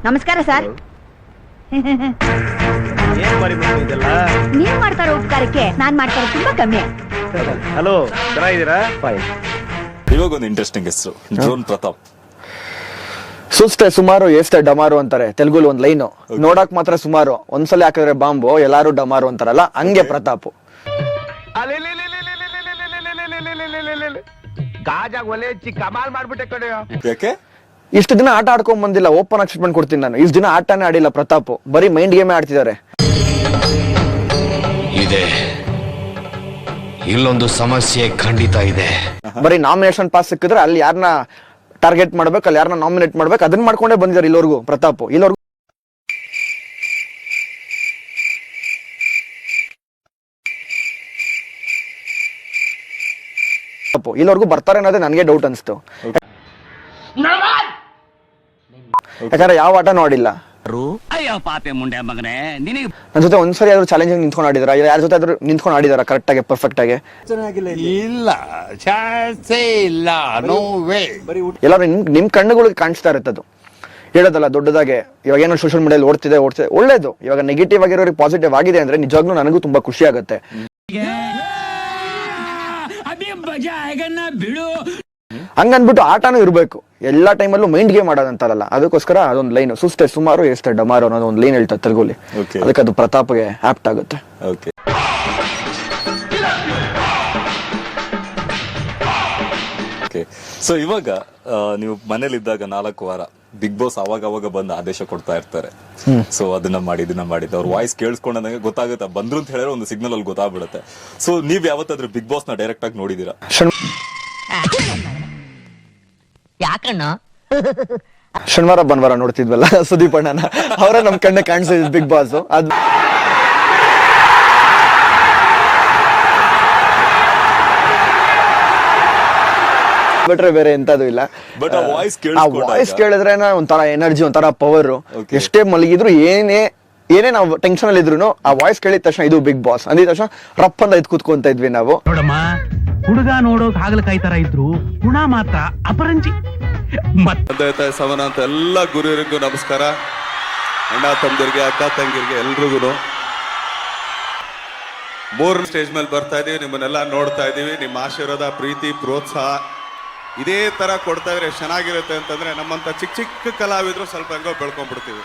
ನಮಸ್ಕಾರ ಸರ್. ನೀವ್ ಮಾಡ್ತಾರೋ ಉಪಕಾರಕ್ಕೆ ನಾನ್ ಮಾಡ್ತಾರೋ ತುಂಬಾ ಕಮ್ಮಿ. ಹಲೋ, ಚೆನ್ನಾಗಿದ್ದೀರಾ? ಇವಾಗ ಒಂದು ಇಂಟ್ರೆಸ್ಟಿಂಗ್ ಹೆಸರು, ಡ್ರೋನ್ ಪ್ರತಾಪ್. ಸುಸ್ತೆ ಸುಮಾರು ಎಷ್ಟೇ ಡಮಾರು ಅಂತಾರೆ ತೆಲುಗುಲಿ ಒಂದ್ ಲೈನು. ನೋಡಕ್ ಮಾತ್ರ ಸುಮಾರು, ಒಂದ್ಸಲ ಹಾಕಿದ್ರೆ ಬಾಂಬು ಎಲ್ಲಾರು ಡಮಾರು ಅಂತಾರಲ್ಲ, ಹಂಗೆ ಪ್ರತಾಪ್. ಕಮಾಲ್ ಮಾಡ್ಬಿಟ್ಟೆ ಕಡೆ. ಯಾಕೆ ಇಷ್ಟು ದಿನ ಆಟ ಆಡ್ಕೊಂಡ್ ಬಂದಿಲ್ಲ, ಓಪನ್ ಆಗಿ ಸ್ಟೇಟ್ಮೆಂಟ್ ಕೊಡ್ತೀನಿ ನಾನು. ಇಷ್ಟು ದಿನ ಆಟನೇ ಆಡಿಲ್ಲ ಪ್ರತಾಪ್, ಬರೀ ಮೈಂಡ್ ಗೇಮೇ ಆಡ್ತಿದ್ದಾರೆ. ಇದೆ ಇಲ್ಲೊಂದು ಸಮಸ್ಯೆ ಖಂಡಿತ ಇದೆ. ಬರೀ ನಾಮಿನೇಷನ್ ಪಾಸ್ ಸಿಕ್ಕಿದ್ರೆ ಅಲ್ಲಿ ಯಾರನ್ನ ಟಾರ್ಗೆಟ್ ಮಾಡ್ಬೇಕು, ಅಲ್ಲಿ ಯಾರನ್ನ ನಾಮಿನೇಟ್ ಮಾಡ್ಬೇಕು, ಅದನ್ನ ಮಾಡ್ಕೊಂಡೇ ಬಂದಿದ್ದಾರೆ ಇಲ್ಲವರೆಗೂ ಪ್ರತಾಪ್. ಇಲ್ಲವರೆಗೂ ಬರ್ತಾರೆ ಅನ್ನೋದೇ ನನಗೆ ಡೌಟ್ ಅನ್ಸ್ತು. ಯಾಕಂದ್ರೆ ಯಾವ ಆಟ ನೋಡಿಲ್ಲ. ನನ್ನ ಜೊತೆ ಒಂದ್ಸರಿ ಆದ್ರೂ ಚಾಲೆಂಜಿಂಗ್ ನಿಂತ್ಕೊಂಡು ಆಡಿದಾರ, ಯಾರ ಜೊತೆ ಆದ್ರೂ ನಿಂತ್ಕೊಂಡು ಆಡಿದಾರ ಕರೆಕ್ಟ್ ಆಗಿ ಪರ್ಫೆಕ್ಟ್ ಆಗಿ? ಇಲ್ಲ, ಚಾನ್ಸೇ ಇಲ್ಲ, ನೋ ವೇ. ಎಲ್ಲರೂ ನಿಮ್ ಕಣ್ಣುಗಳಿಗೆ ಕಾಣಿಸ್ತಾ ಇರುತ್ತದು. ಹೇಳೋದಲ್ಲ ದೊಡ್ಡದಾಗೆ, ಇವಾಗ ಏನೋ ಸೋಷಿಯಲ್ ಮೀಡಿಯಾದಲ್ಲಿ ಓಡ್ತಿದೆ ಒಳ್ಳೇದು. ಇವಾಗ ನೆಗೆಟಿವ್ ಆಗಿರೋರಿಗೆ ಪಾಸಿಟಿವ್ ಆಗಿದೆ ಅಂದ್ರೆ ನಿಜವಾಗ್ಲೂ ನನಗೂ ತುಂಬಾ ಖುಷಿ ಆಗುತ್ತೆ. ಹಂಗನ್ಬಿಟ್ಟು ಆಟನೂ ಇರ್ಬೇಕು, ಎಲ್ಲಾ ಟೈಮಲ್ಲೂ ಮೈಂಡ್ ಗೇಮ್ ಆಡೋದಂತಾರಲ್ಲ, ಅದಕ್ಕೋಸ್ಕರ ಅದೊಂದು ಲೈನ್, ಸುಸ್ತೆ ಸುಮಾರು ಎಷ್ಟೇ ಡಮಾರು ಅನ್ನೋದು ಒಂದು ಲೈನ್ ಹೇಳ್ತಾರೆ ತೆಲುಗುಲಿ. ಅದಕ್ಕೆ ಅದು ಪ್ರತಾಪ್ಗೆ ಆಪ್ಟ್ ಆಗುತ್ತೆ. ಸೊ ಇವಾಗ ನೀವು ಮನೇಲಿದ್ದಾಗ 4 ವಾರ ಬಿಗ್ ಬಾಸ್ ಅವಾಗ ಬಂದು ಆದೇಶ ಕೊಡ್ತಾ ಇರ್ತಾರೆ. ಸೊ ಅದನ್ನ ಮಾಡಿದ್ದು ಅವ್ರ ವಾಯ್ಸ್ ಕೇಳಿಸ್ಕೊಂಡಂಗೆ ಗೊತ್ತಾಗುತ್ತೆ, ಬಂದ್ರು ಅಂತ ಹೇಳಿದ್ರೆ ಒಂದು ಸಿಗ್ನಲ್ ಅಲ್ಲಿ ಗೊತ್ತಾಗ್ಬಿಡುತ್ತೆ. ಸೊ ನೀವ್ ಯಾವತ್ತಾದ್ರೂ ಬಿಗ್ ಬಾಸ್ ನ ಡೈರೆಕ್ಟ್ ಆಗಿ ನೋಡಿದೀರಾ? ಯಾಕಣ್ಣ ಶನಿವಾರ ಭಾನುವಾರ ನೋಡ್ತಿದ್ವಲ್ಲ ಸುದೀಪ್ ಅಣ್ಣನ, ಅವರೇ ನಮ್ ಕಣ್ಣ ಕಾಣಿಸಿದ್ ಬಿಗ್ ಬಾಸ್. ಅದು ಬಿಟ್ರೆ ಬೇರೆ ಎಂತದು ಇಲ್ಲ. ಬಟ್ ಆ ವಾಯ್ಸ್ ಕೇಳಿದ್ರೆ ಒಂಥರ ಎನರ್ಜಿ, ಒಂಥರ ಪವರ್. ಎಷ್ಟೇ ಮಲಗಿದ್ರು ಏನೇ ನಾವು ಟೆನ್ಷನ್ ಅಲ್ಲಿ ಇದ್ರು ಆ ವಾಯ್ಸ್ ಕೇಳಿದ ತಕ್ಷಣ ಇದು ಬಿಗ್ ಬಾಸ್ ಅಂದಿದ ತಕ್ಷಣ ರಪ್ಪ ಅಂತ ಇದ್ ಕೂತ್ಕೊಂತ ಇದ್ವಿ ನಾವು. ನೋಡಮ್ಮ, ಹುಡುಗ ನೋಡೋಕ್ ಹಾಗಲಕಾಯಿ ತರ ಇದ್ರು ಗುಣ ಮಾತ್ರ ಅಪರಂಜಿ. ಸಮನ ಅಂತ ಎಲ್ಲ ಗುರುವರಿಗೂ ನಮಸ್ಕಾರ. ಅಣ್ಣ ತಮ್ಮದಿರಿಗೆ, ಅಕ್ಕ ತಂಗಿರಿಗೆ ಎಲ್ರಿಗೂ 3 ಸ್ಟೇಜ್ ಮೇಲೆ ಬರ್ತಾ ಇದೀವಿ, ನಿಮ್ಮನ್ನೆಲ್ಲ ನೋಡ್ತಾ ಇದೀವಿ. ನಿಮ್ಮ ಆಶೀರ್ವಾದ, ಪ್ರೀತಿ, ಪ್ರೋತ್ಸಾಹ ಇದೇ ತರ ಕೊಡ್ತಾ ಇದ್ರೆ ಚೆನ್ನಾಗಿರುತ್ತೆ ಅಂತಂದ್ರೆ ನಮ್ಮಂತ ಚಿಕ್ಕ ಕಲಾವಿದ್ರು ಸ್ವಲ್ಪ ಹೆಂಗೋ ಬೆಳ್ಕೊಂಡ್ಬಿಡ್ತೀವಿ.